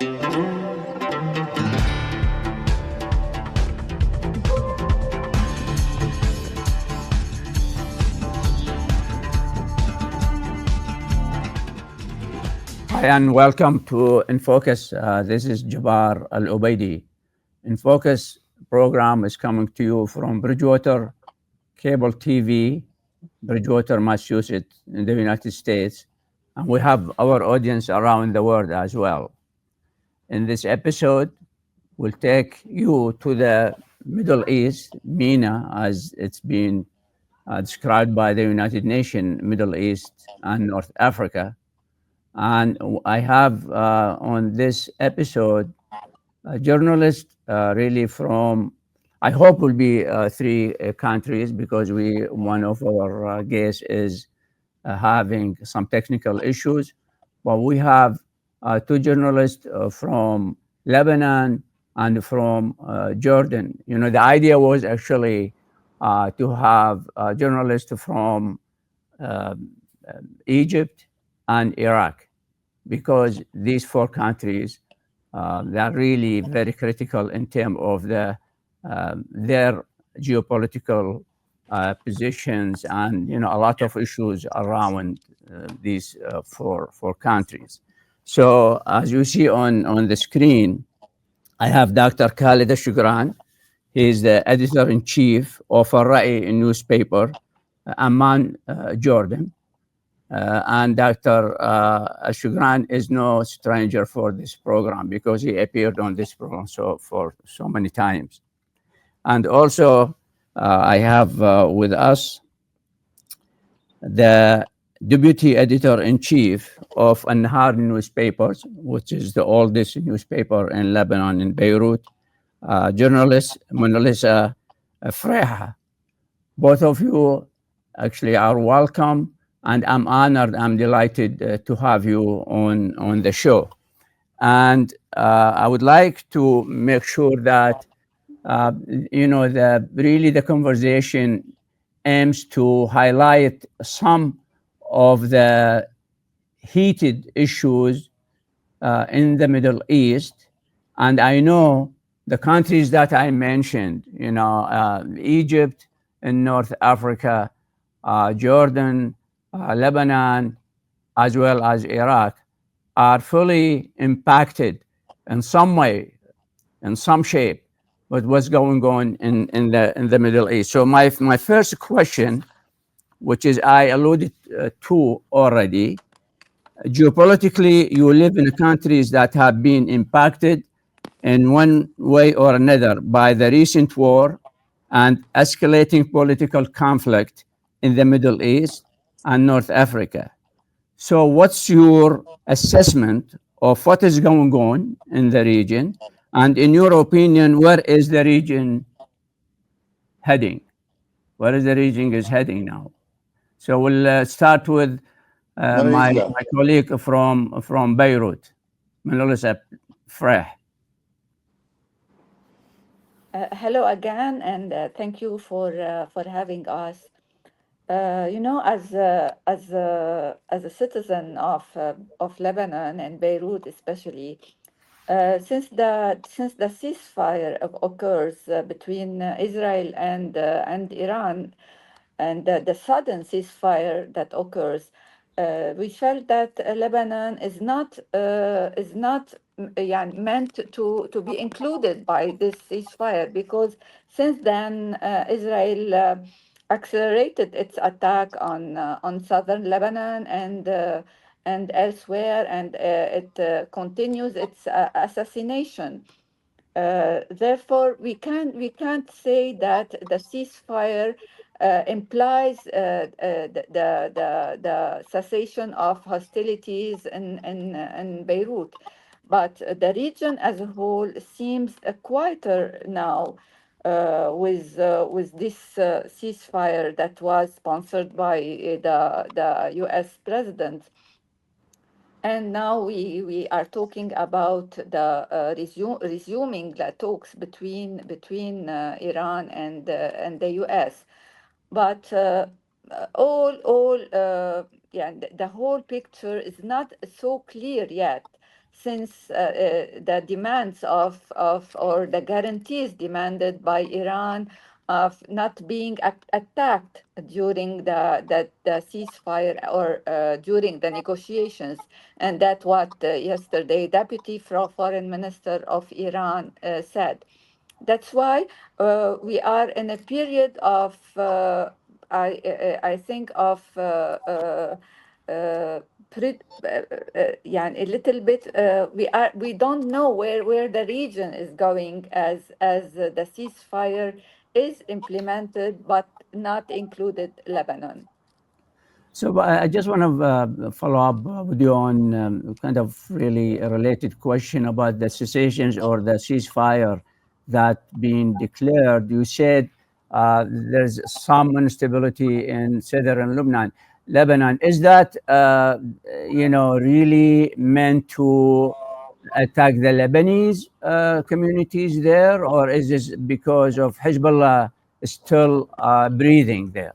Hi, and welcome to InFocus. This is Jabbar Al-Obaidi. InFocus program is coming to you from Bridgewater Cable TV, Bridgewater, Massachusetts, in the United States. And we have our audience around the world as well. In this episode, we'll take you to the Middle East, MENA, as it's been described by the United Nations, Middle East and North Africa. And I have on this episode a journalist really from, I hope will be three countries because one of our guests is having some technical issues. But we have two journalists from Lebanon and from Jordan. You know, the idea was actually to have journalists from uh, Egypt and Iraq, because these four countries they are really very critical in terms of their geopolitical positions, and a lot of issues around these four countries. So as you see on the screen, I have Dr. Khalid Shukran. He is the editor in chief of a Rai newspaper, Amman, Jordan. And Dr. Shukran is no stranger for this program because he appeared on this program for so many times. And also, I have with us the deputy editor in chief of An-Nahar newspapers, which is the oldest newspaper in Lebanon, in Beirut, journalist Monalisa Freha. Both of you actually are welcome, and I'm honored, I'm delighted to have you on the show. And I would like to make sure that the conversation aims to highlight some of the heated issues in the Middle East. And I know the countries that I mentioned, Egypt in North Africa, Jordan, Lebanon, as well as Iraq, are fully impacted in some way, in some shape, with what's going on in the Middle East. So my first question, which is I alluded to already, geopolitically, you live in countries that have been impacted in one way or another by the recent war and escalating political conflict in the Middle East and North Africa. So, what's your assessment of what is going on in the region? And in your opinion, where is the region heading? Where is the region is heading now? So, we'll start with my colleague from Beirut, Melissa Freh. Hello again, and thank you for having us. As a citizen of Lebanon and Beirut, especially, since the ceasefire occurs between Israel and Iran, and the sudden ceasefire that occurs, we felt that Lebanon is not meant to be included by this ceasefire, because since then Israel accelerated its attack on southern Lebanon and elsewhere, and it continues its assassination. Therefore, we can't say that the ceasefire implies the cessation of hostilities in Beirut, but the region as a whole seems quieter now with this ceasefire that was sponsored by the U.S. president. And now we are talking about the resuming the talks between Iran and the U.S. But all yeah, the whole picture is not so clear yet. since the demands of or the guarantees demanded by Iran of not being attacked during the ceasefire or during the negotiations. And that's what yesterday Deputy Foreign Minister of Iran said. That's why we are in a period of, I think, of yeah, a little bit. We don't know where the region is going as the ceasefire is implemented, but not included Lebanon. So I just want to follow up with you on kind of really a related question about the cessations or the ceasefire that being declared. You said there's some instability in southern Lebanon. Is that really meant to attack the Lebanese communities there, or is this because of Hezbollah still breathing there?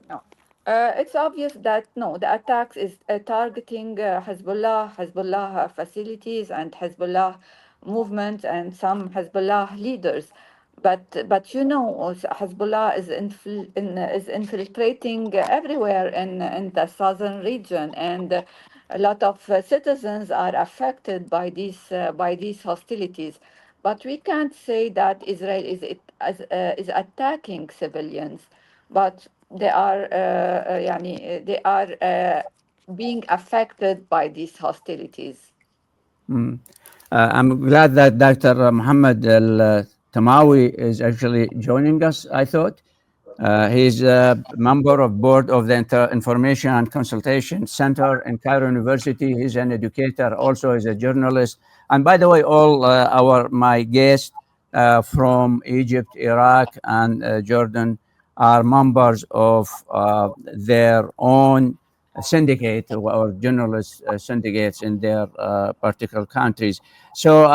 No. It's obvious that no, the attacks is targeting Hezbollah facilities and Hezbollah movement and some Hezbollah leaders. But you know, also Hezbollah is infiltrating everywhere in the southern region, and a lot of citizens are affected by these hostilities. But we can't say that Israel is attacking civilians, but they are being affected by these hostilities. Mm. I'm glad that Dr. Muhammad Al Tamawi is actually joining us. I thought he's a member of board of the Information and Consultation Center in Cairo University. He's an educator, also is a journalist. And by the way, all our my guests from Egypt, Iraq, and Jordan are members of their own syndicate or journalist syndicates in their particular countries. So,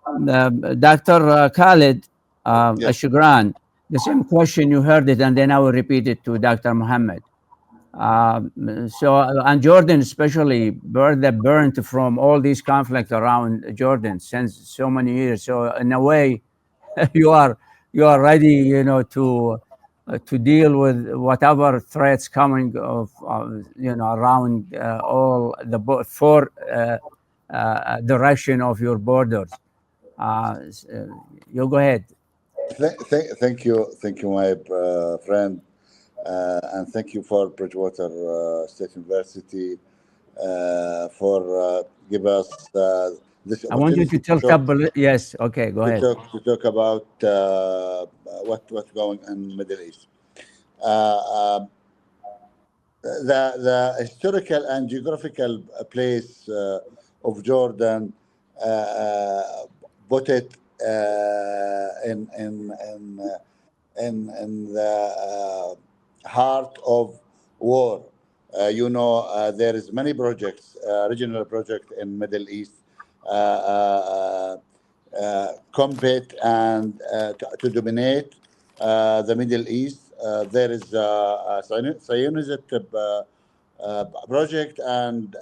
Dr. Khalid Yes. Ashugran, the same question you heard it, and then I will repeat it to Dr. Muhammad. And Jordan especially were the burnt from all these conflict around Jordan since so many years. So in a way, you are you are ready, to deal with whatever threats coming of around all the four direction of your borders. You go ahead. Thank you, my friend, and thank you for Bridgewater State University for give us this I want you to opportunity tell couple. Yes, okay, go ahead. to talk about what's going in Middle East. Uh, um, the historical and geographical place of Jordan put it in the heart of war. There is many projects, regional project in Middle East, compete and to dominate the Middle East. There is a Zionist project and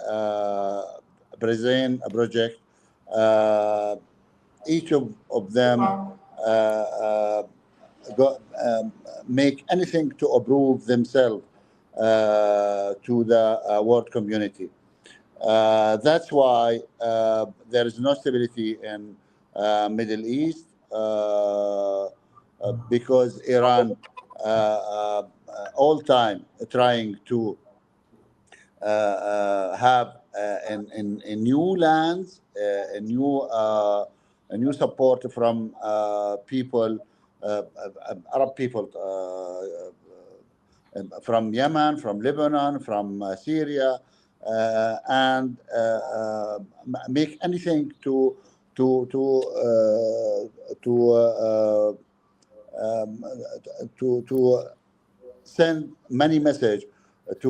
Brazilian project. Uh, each of them uh, uh, make anything to approve themselves to the world community. That's why there is no stability in Middle East because Iran all time trying to have in new lands, a new support from people, Arab people from Yemen, from Lebanon, from Syria, and make anything um, to send many message to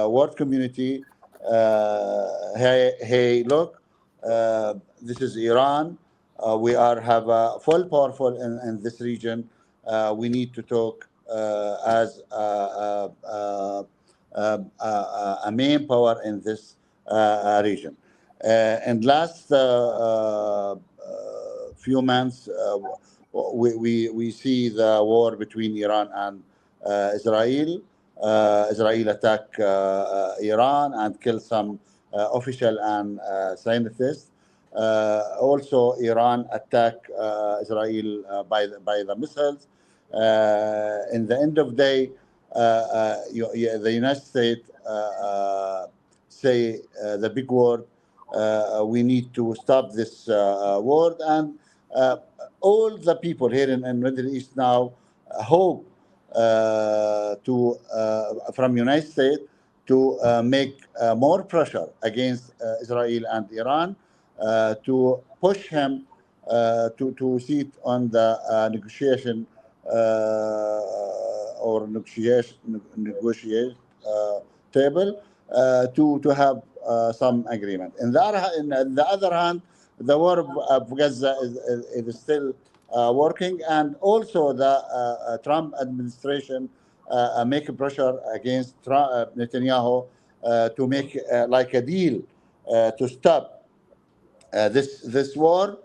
world community. Hey, look, this is Iran. We are have a full powerful in this region. We need to talk as a main power in this region. And last few months, we see the war between Iran and Israel. Israel attacked Iran and killed some official and scientists. Also, Iran attacked Israel by the missiles. In the end of the day, the United States say the big word. We need to stop this war, and all the people here in Middle East now hope to from United States to make more pressure against Israel and Iran to push him to sit on the negotiation or negotiate table to have some agreement. In the other hand, the war of Gaza is still working, and also the Trump administration make pressure against Netanyahu to make like a deal to stop this war,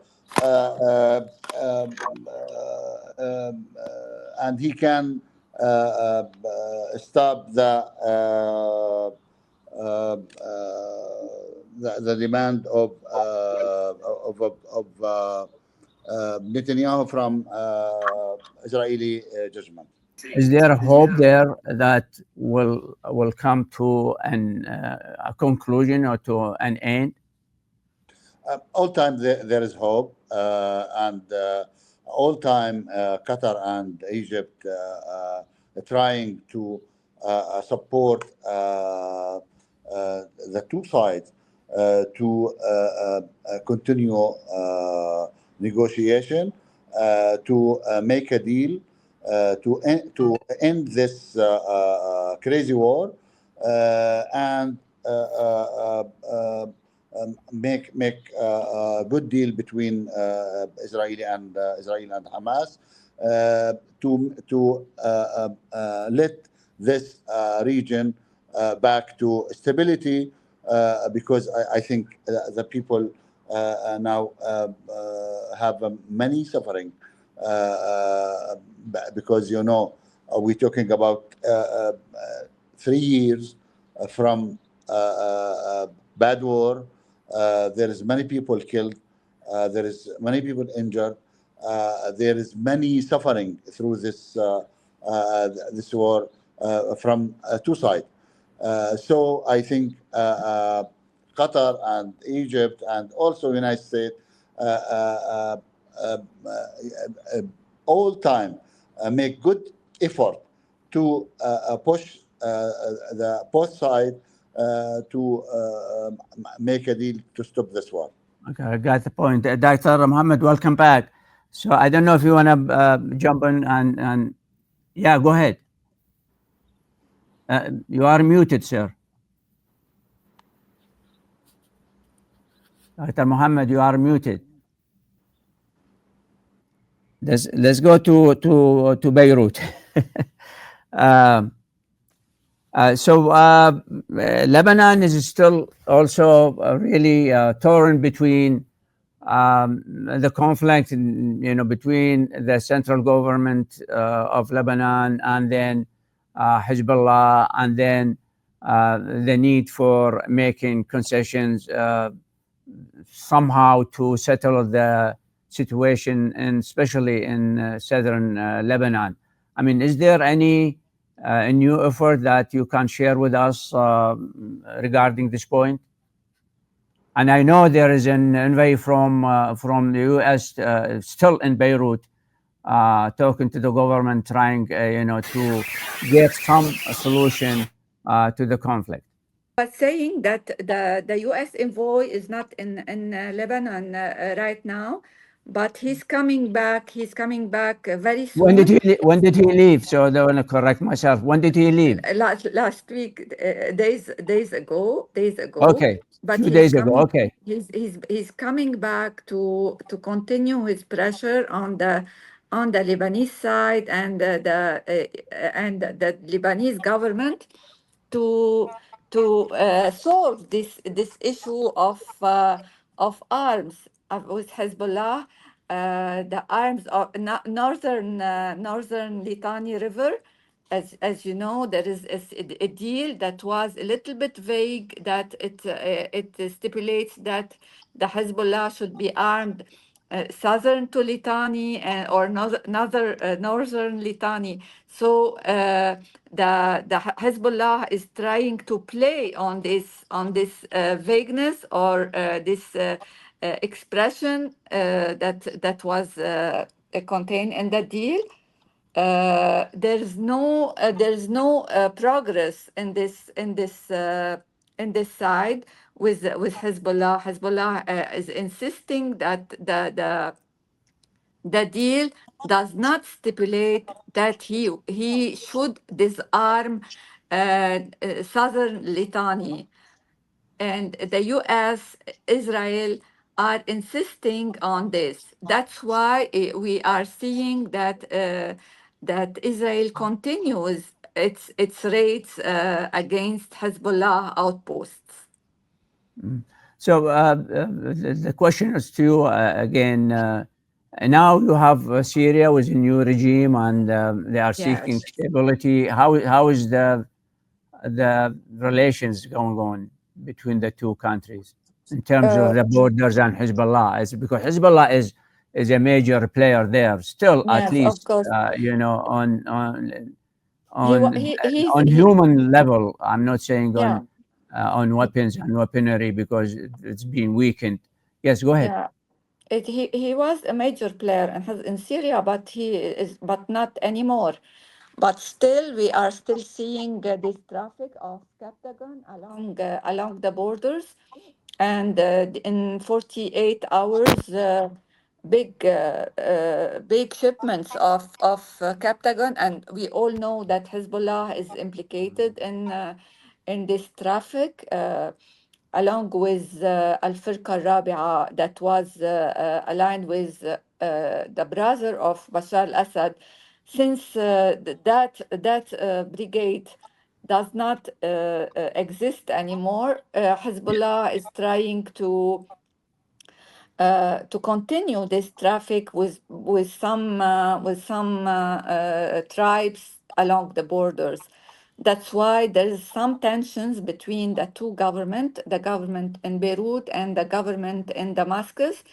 and he can stop the demand of Netanyahu from Israeli judgment. Is there a hope there that will come to a conclusion or to an end? All time there is hope, and all time Qatar and Egypt trying to support the two sides to continue negotiation, to make a deal, to end this crazy war, and make a good deal between Israel and Hamas to let this region back to stability, because I think the people now have many suffering, because we're talking about 3 years from bad war. There is many people killed. There is many people injured. There is many suffering through this this war from two sides. So I think Qatar and Egypt and also United States all time make good effort to push the both sides to make a deal to stop this war. Okay, I got the point. Dr. Mohammed, welcome back. So I don't know if you want to jump in and yeah, go ahead. You are muted, sir. Dr. Mohammed, you are muted. Let's go to Beirut. Lebanon is still also really torn between the conflict, between the central government of Lebanon and then Hezbollah, and then the need for making concessions somehow to settle the situation, and especially in southern Lebanon. I mean, is there any new effort that you can share with us regarding this point? And I know there is an envoy from the U.S. Still in Beirut, talking to the government, trying to get some solution to the conflict. But saying that the U.S. envoy is not in Lebanon right now, but he's coming back. He's coming back very soon. When did he leave? So I want to correct myself. When did he leave? Last week, days ago. Okay, But 2 days ago. Okay. He's coming back to continue his pressure on the Lebanese side and the Lebanese government to solve this issue of arms with Hezbollah. The arms of northern Litani River. As you know, there is a deal that was a little bit vague, that it stipulates that the Hezbollah should be armed southern to Litani, or northern Litani. So the Hezbollah is trying to play on this vagueness, or this expression that was contained in the deal. There's no progress in this side with Hezbollah. Hezbollah is insisting that the deal does not stipulate that he should disarm southern Litani, and the U.S., Israel are insisting on this. That's why we are seeing that Israel continues its raids against Hezbollah outposts. So the question is to you again. Now you have Syria with a new regime, and they are seeking Yes. stability. How is the relations going on between the two countries in terms of Uh, the borders and Hezbollah? It's because Hezbollah is a major player there still, at yes, of least course. He wa- on he's on he human level. I'm not saying Yeah. on weapons and weaponry because it's been weakened. Yes, go ahead. Yeah. He was a major player in Syria, but he is but not anymore. But still, we are still seeing this traffic of Captagon along the borders, and in 48 hours, big shipments of Captagon, and we all know that Hezbollah is implicated in this traffic. Along with Al-Firqa Rabi'a, that was aligned with the brother of Bashar al-Assad. Since that brigade does not exist anymore, Hezbollah is trying to continue this traffic with some tribes along the borders. That's why there is some tensions between the two government, the government in Beirut and the government in Damascus.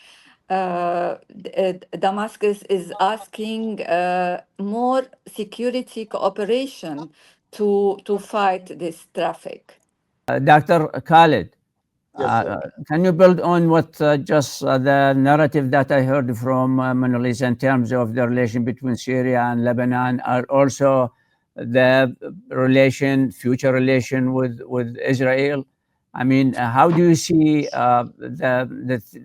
Damascus is asking more security cooperation to fight this traffic. Dr. Khalid, Yes, sir. can you build on what just the narrative that I heard from Mona Lisa in terms of the relation between Syria and Lebanon, are also the future relation with Israel? I mean, how do you see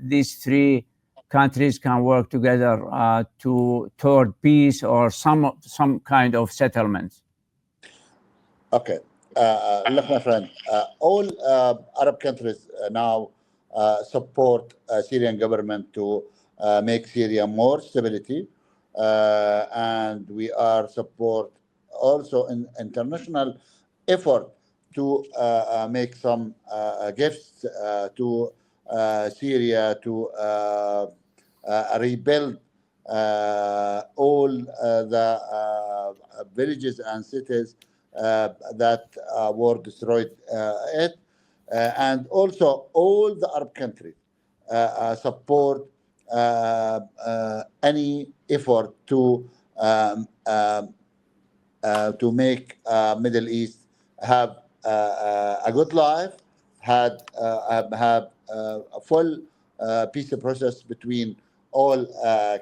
these three countries can work together toward peace or some kind of settlement? Okay. Look, my friend, all Arab countries now support Syrian government to make Syria more stability, and we are support also in international effort to make some gifts to Syria to rebuild all the villages and cities that were destroyed and also all the Arab countries support any effort to make Middle East have a good life, have a full peace process between all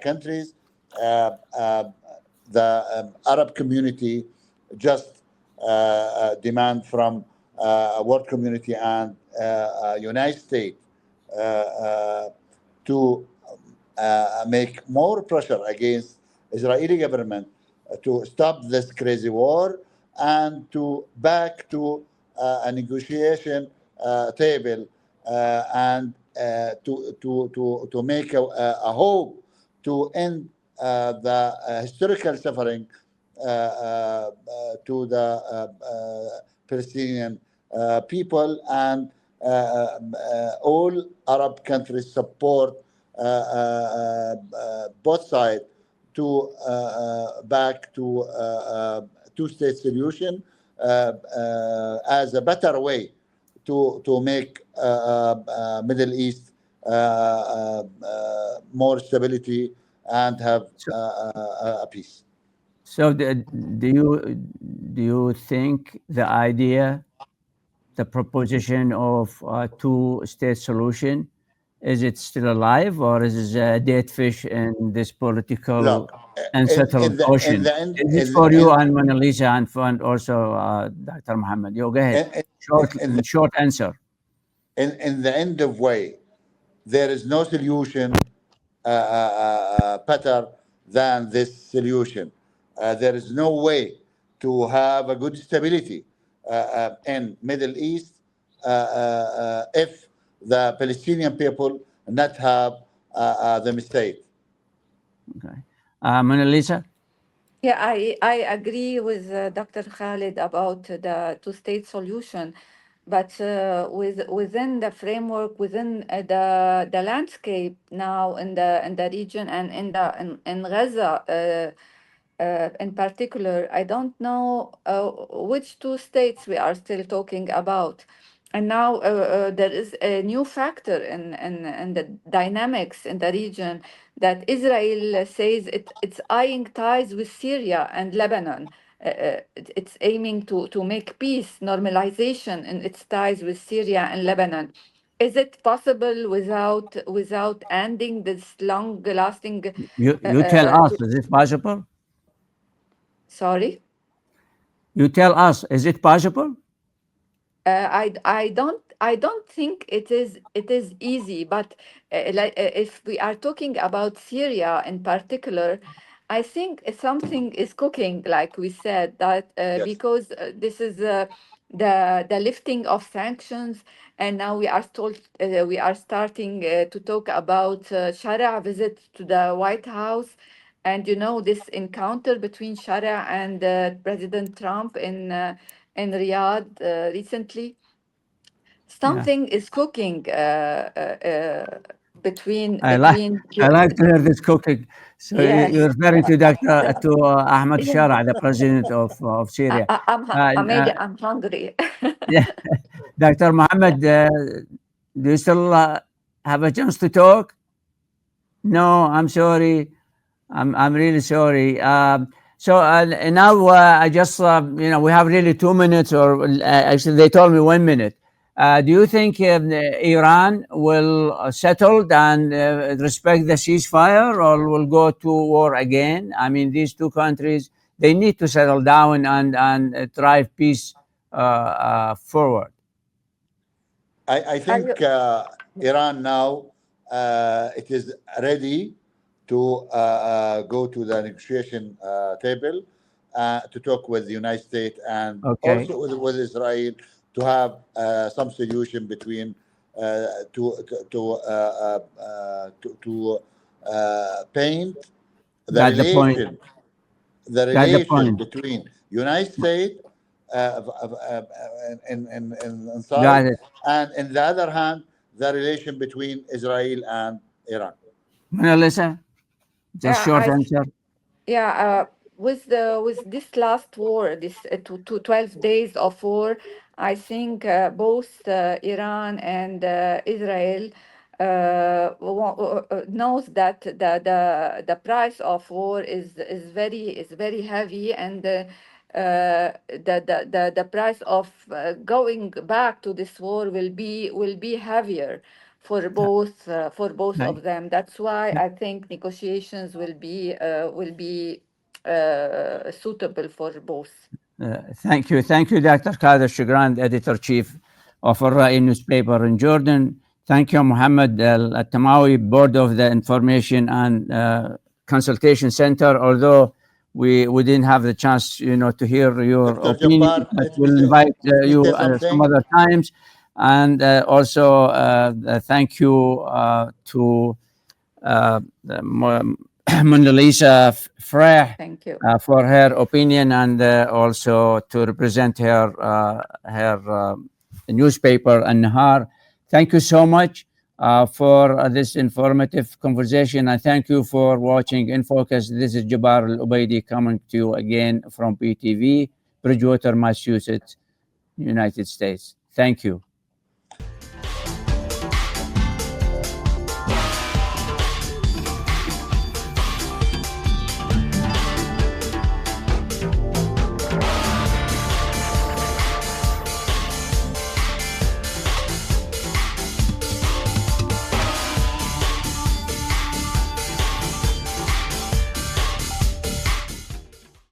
countries. The Arab community just demand from world community and United States to make more pressure against Israeli government to stop this crazy war and to back to a negotiation table and to make a hope to end the historical suffering to the Palestinian people, and all Arab countries support both sides to back to two-state solution as a better way to make Middle East more stability and have So, a peace. so do you think the idea, the proposition of a two-state solution, is it still alive, or is it a dead fish in this political Look, unsettled in ocean? the end, Is it for you and Mona Lisa and also Dr. Mohammed? You go ahead. in, in, Short answer. in the end of way, there is no solution better than this solution. There is no way to have a good stability in Middle East if the Palestinian people not have the mistake. Okay. Mona Lisa? Yeah, I agree with Dr. Khalid about the two-state solution, but within the framework, within the landscape now in the region and in Gaza in particular, I don't know which two states we are still talking about. And now there is a new factor in the dynamics in the region that Israel says it's eyeing ties with Syria and Lebanon. It's aiming to make peace, normalization in its ties with Syria and Lebanon. Is it possible without ending this long-lasting? You tell us, is it possible? Sorry. You tell us, is it possible? I don't think it is easy, but if we are talking about Syria in particular, I think something is cooking, like we said, that Yes. because this is the lifting of sanctions, and now we are starting to talk about Sharia visit to the White House, and this encounter between Sharia and President Trump in Riyadh recently. Yeah. Something is cooking between I like I you. like to hear this cooking. So Yes. you're referring to Dr. to Ahmed Shara, the president of Syria. Maybe I'm hungry. Yeah, Dr. Mohammed, do you still have a chance to talk? No, I'm sorry. I'm really sorry. So now I just we have really 2 minutes, or actually they told me 1 minute. Do you think Iran will settle and respect the ceasefire, or will go to war again? I mean, these two countries, they need to settle down and drive peace forward. I Are think you? Iran now it is ready to go to the negotiation table to talk with the United States and Okay, also with Israel to have some solution between to paint the got the point. relation the Got the relation point. between United States in side, Got it. and in the other hand, the relation between Israel and Iran. Melissa, just Yeah, short answer. yeah, with this last war, this 12 days of war, I think both Iran and Israel knows that the price of war is very heavy, and the price of going back to this war will be heavier for both Right. of them. That's why I think negotiations will be suitable for both. Thank you, Dr. Kader Shukran, editor-chief of Al-Ra'i newspaper in Jordan. Thank you, Mohammed Al-Tamawi, board of the Information and Consultation Center. Although we didn't have the chance, to hear your Dr. opinion, Jabbar, but we'll invite let me you say some something. other times. And also, thank you to Mona Lisa Frey Thank you. for her opinion, and also to represent her newspaper An-Nahar. Thank you so much for this informative conversation. I thank you for watching InFocus. This is Jabbar Al-Obaidi coming to you again from PTV, Bridgewater, Massachusetts, United States. Thank you.